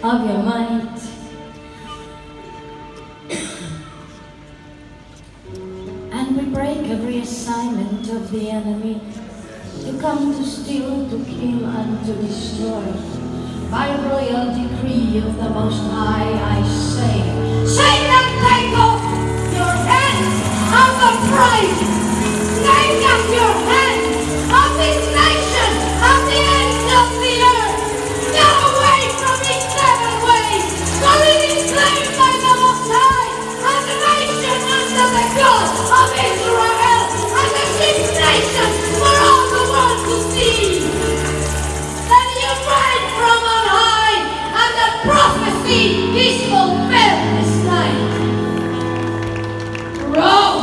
Of your might, and we break every assignment of the enemy to come to steal, to kill, and to destroy. By royal decree of the Most High, I say, Satan, take off your hands of the pride, take off your hands of this nation, of the ends of the earth. Get away from its seven ways, for it is claimed by the Most High, as a nation under the God of Israel, as a chief nation for all the world to see. That you reign from on high, and the prophecy is fulfilled this night. Roar,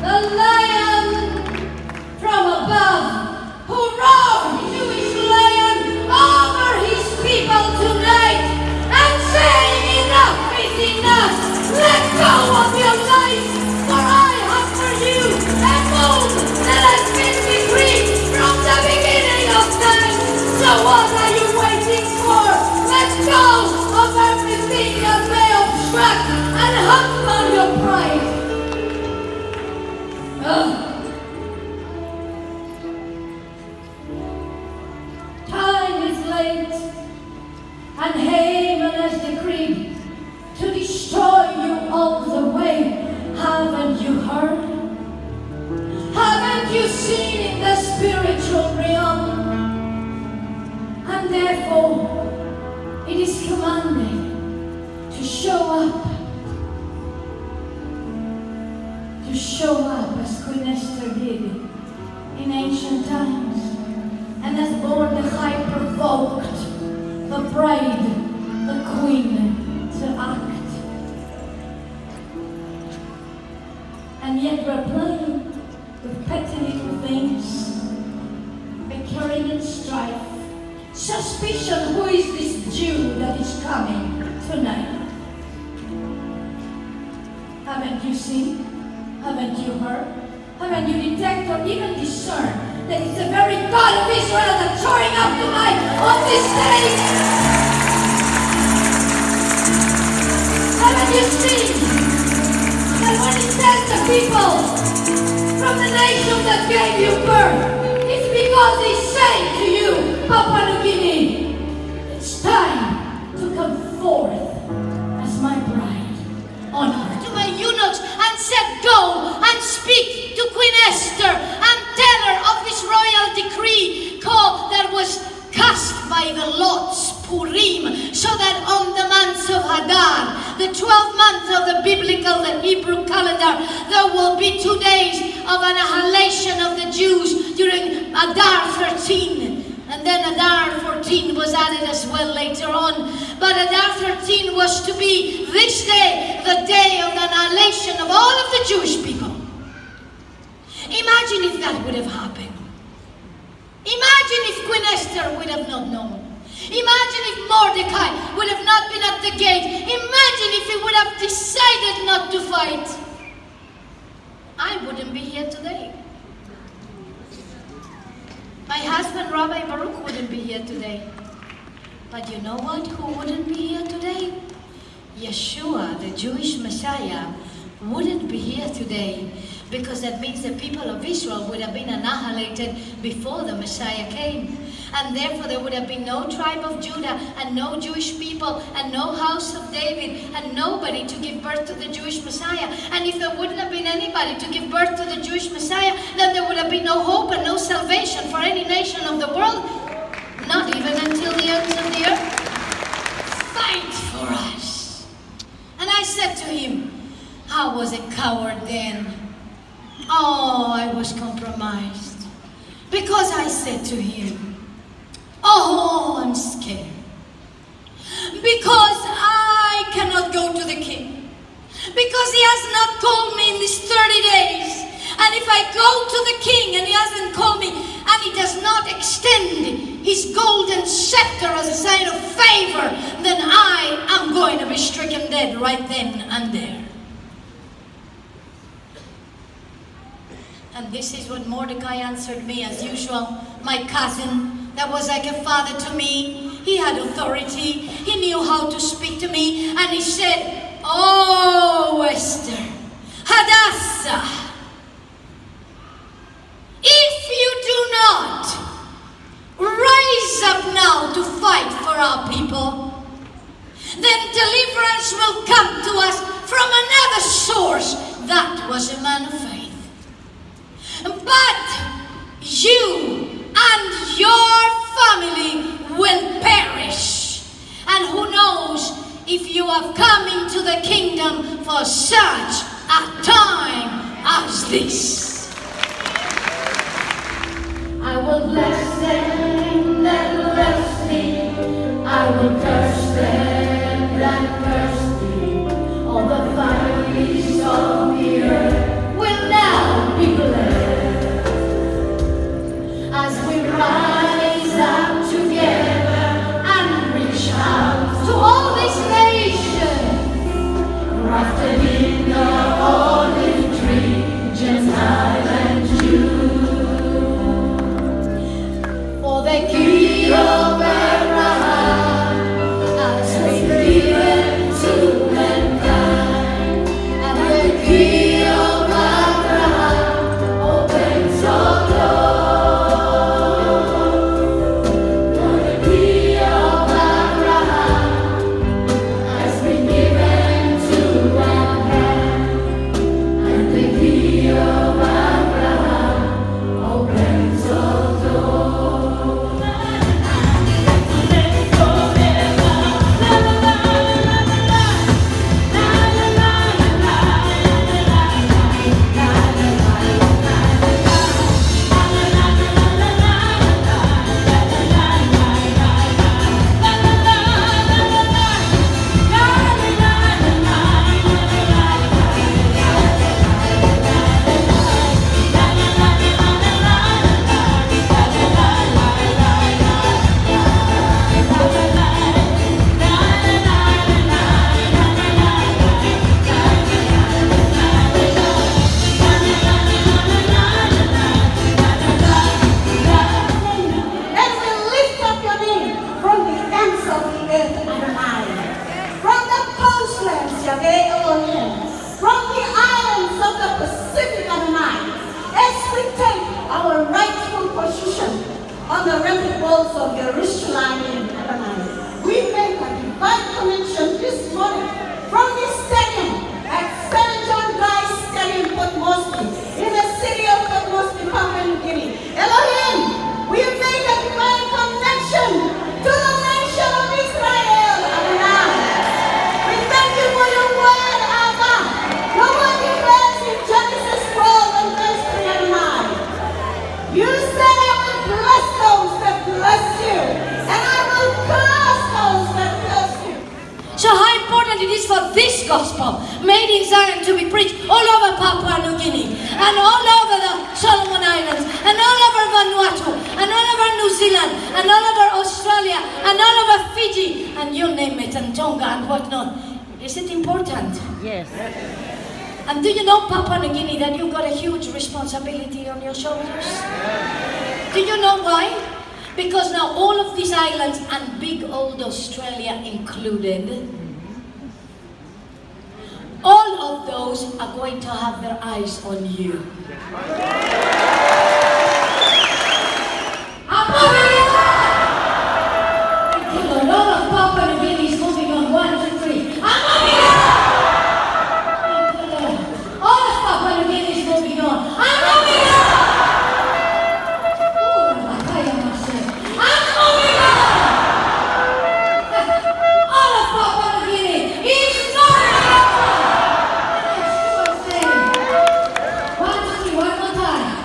the lion from above, who roared to his lion over his people tonight, and saying, enough is enough, let go of your life, for I have for you a moon that has been decreed from the beginning of time. So what are you waiting for? Let go of everything you show up as Queen Esther did in ancient times, and as Mordecai provoked the bride, the queen, to act. And yet we're playing with petty little things, bickering and strife, suspicion, who is this Jew that is coming tonight? Haven't you seen? Haven't you heard? Haven't you detected or even discerned that it's the very God of Israel that's showing up tonight on this stage? Haven't you seen that when it says the people from the nation that gave you birth, it's because they say to you, Papua New Guinea, it's time to come forth as my bride on earth. To my eunuchs and said, go and speak to Queen Esther and tell her of this royal decree called that was cast by the lots, Purim, so that on the months of Hadar, the 12th month of the biblical, the Hebrew calendar, there will be 2 days of annihilation of the Jews during Adar 13. And then Adar 14 was added as well later on. But Adar 13 was to be this day, the day of the annihilation of all of the Jewish people. Imagine if that would have happened. Imagine if Queen Esther would have not known. Imagine if Mordecai would have not been at the gate. Imagine if he would have decided not to fight. I wouldn't be here today. My husband, Rabbi Baruch, wouldn't be here today. But you know what? Who wouldn't be here today? Yeshua, the Jewish Messiah, wouldn't be here today, because that means the people of Israel would have been annihilated before the Messiah came. And therefore there would have been no tribe of Judah and no Jewish people and no house of David and nobody to give birth to the Jewish Messiah. And if there wouldn't have been anybody to give birth to the Jewish Messiah, then there would have been no hope and no salvation for any nation of the world. Not even until the ends of the earth. Fight for us. And I said to him, I was a coward then. Oh, I was compromised. Because I said to him, oh, I'm scared. Because I cannot go to the king. Because he has not told me in these 30 days. And if I go to the king and he hasn't called me, and he does not extend his golden scepter as a sign of favor, then I am going to be stricken dead right then and there. And this is what Mordecai answered me as usual. My cousin, that was like a father to me. He had authority. He knew how to speak to me. And he said, oh, Esther, Hadassah, if you do not rise up now to fight for our people, then deliverance will come to us from another source. That was a man of faith. But you and your family will perish. And who knows if you have come into the kingdom for such a time as this. I will bless them that bless thee. I will curse them that curse thee. All the families of the earth will now be blessed. As we rise up together and reach out to all these nations, grafted in the olive tree, Gentile and Jew. For the key of Abraham Yahweh Elohim, from the islands of the Pacific Adonai, as we take our rightful position on the rapid walls of Jerusalem in Adonai, we make a divine connection this morning from this stadium at St. John Guy's Stadium, Moresby, in the city of Moresby, Papua New Guinea. Elohim, we make a divine connection to the nation of Israel, Adonai. We thank you for your word, Abba. Your word declares in Genesis 12 and verse 3 and 9. You said, I will bless those that bless you, and I will curse those that curse you. So how important it is for this gospel, made in Zion, to be preached all over Papua New Guinea, and all over the Solomon Islands, and all over Vanuatu, and all over New Zealand, and all over Australia, and all over Fiji, and you name it, and Tonga, and whatnot. Is it important? Yes. And do you know, Papua New Guinea, that you've got a huge responsibility on your shoulders? Do you know why? Because now all of these islands, and big old Australia included, all of those are going to have their eyes on you. Until a lot of Papua New Guinea is moving on 1, 2, 3. All of Papua New Guinea is moving on. One more time.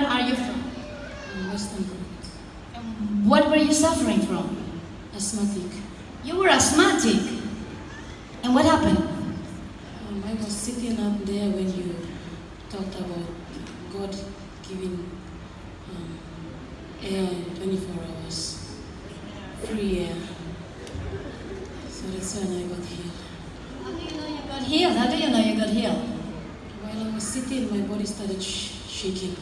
are you from? Western Province. What were you suffering from? Asthmatic. You were asthmatic. And what happened? I was sitting up there when you talked about God giving air 24 hours, free air. So that's when I got healed. How do you know you got healed? How do you know you got healed? While I was sitting, my body started shaking.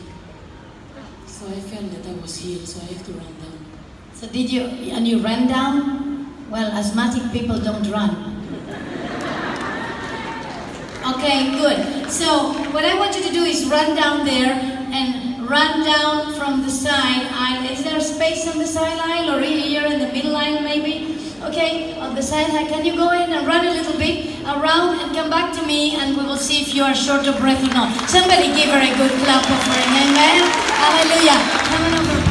So I felt that I was healed, so I have to run down. So did you, and you ran down? Well, asthmatic people don't run. Okay, good. So what I want you to do is run down there and run down from the side aisle. Is there space on the side aisle or here in the middle aisle maybe? Okay, on the side aisle. Can you go in and run a little bit around and come back to me and we will see if you are short of breath or not. Somebody give her a good clap offering. Amen. Hallelujah. Come on over.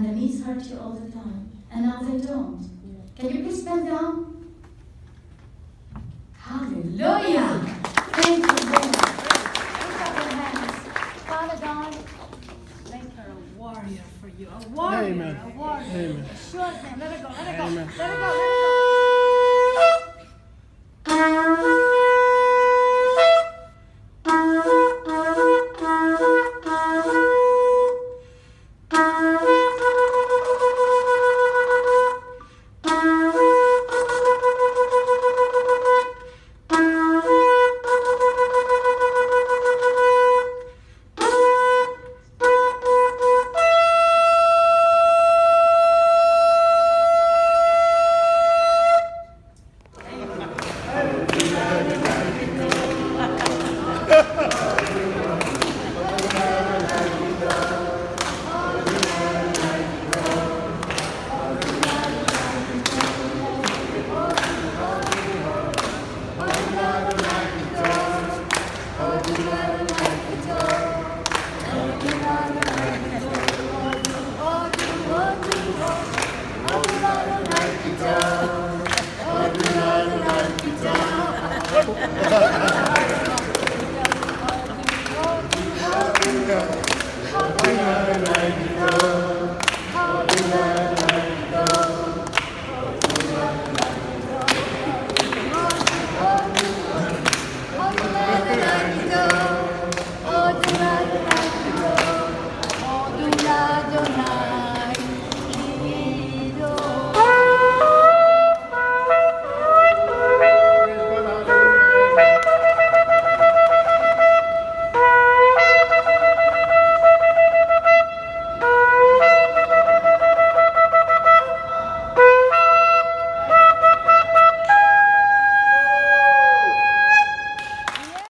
And the knees hurt you all the time. And now they don't. Yeah. Can you please bend down? Hallelujah! Thank you, Lord. Lift up your hands. Father God, make her a warrior for you. A warrior. Amen. A warrior. Amen. Sure thing. Let her go. Let her go. Let her go.